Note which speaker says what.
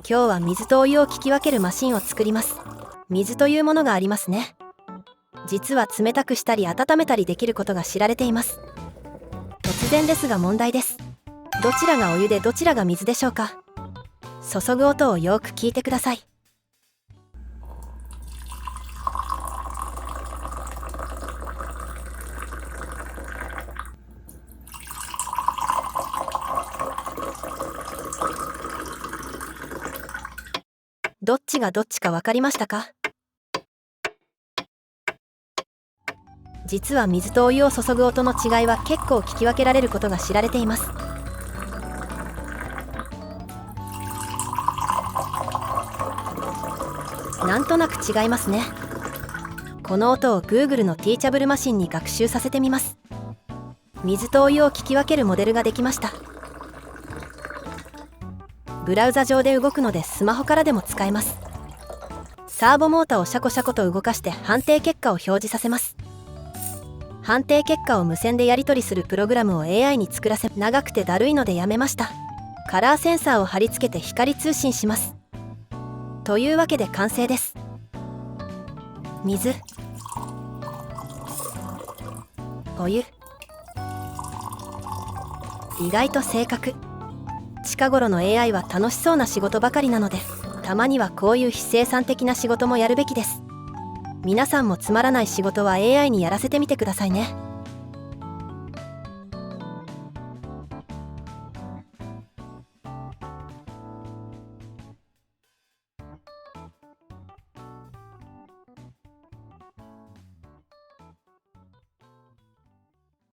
Speaker 1: 今日は水とお湯を聞き分けるマシンを作ります。水というものがありますね。実は冷たくしたり温めたりできることが知られています。突然ですが問題です。どちらがお湯でどちらが水でしょうか？注ぐ音をよく聞いてください。どっちがどっちか分かりましたか？実は水とお湯を注ぐ音の違いは結構聞き分けられることが知られています。なんとなく違いますね。この音を Google のティーチャブルマシンに学習させてみます。水とお湯を聞き分けるモデルができました。ブラウザ上で動くのでスマホからでも使えます。サーボモーターをシャコシャコと動かして判定結果を表示させます。判定結果を無線でやり取りするプログラムを AI に作らせ、長くてだるいのでやめました。カラーセンサーを貼り付けて光通信します。というわけで完成です。水、お湯、意外と正確。近頃の AI は楽しそうな仕事ばかりなので、たまにはこういう非生産的な仕事もやるべきです。皆さんもつまらない仕事は AI にやらせてみてくださいね。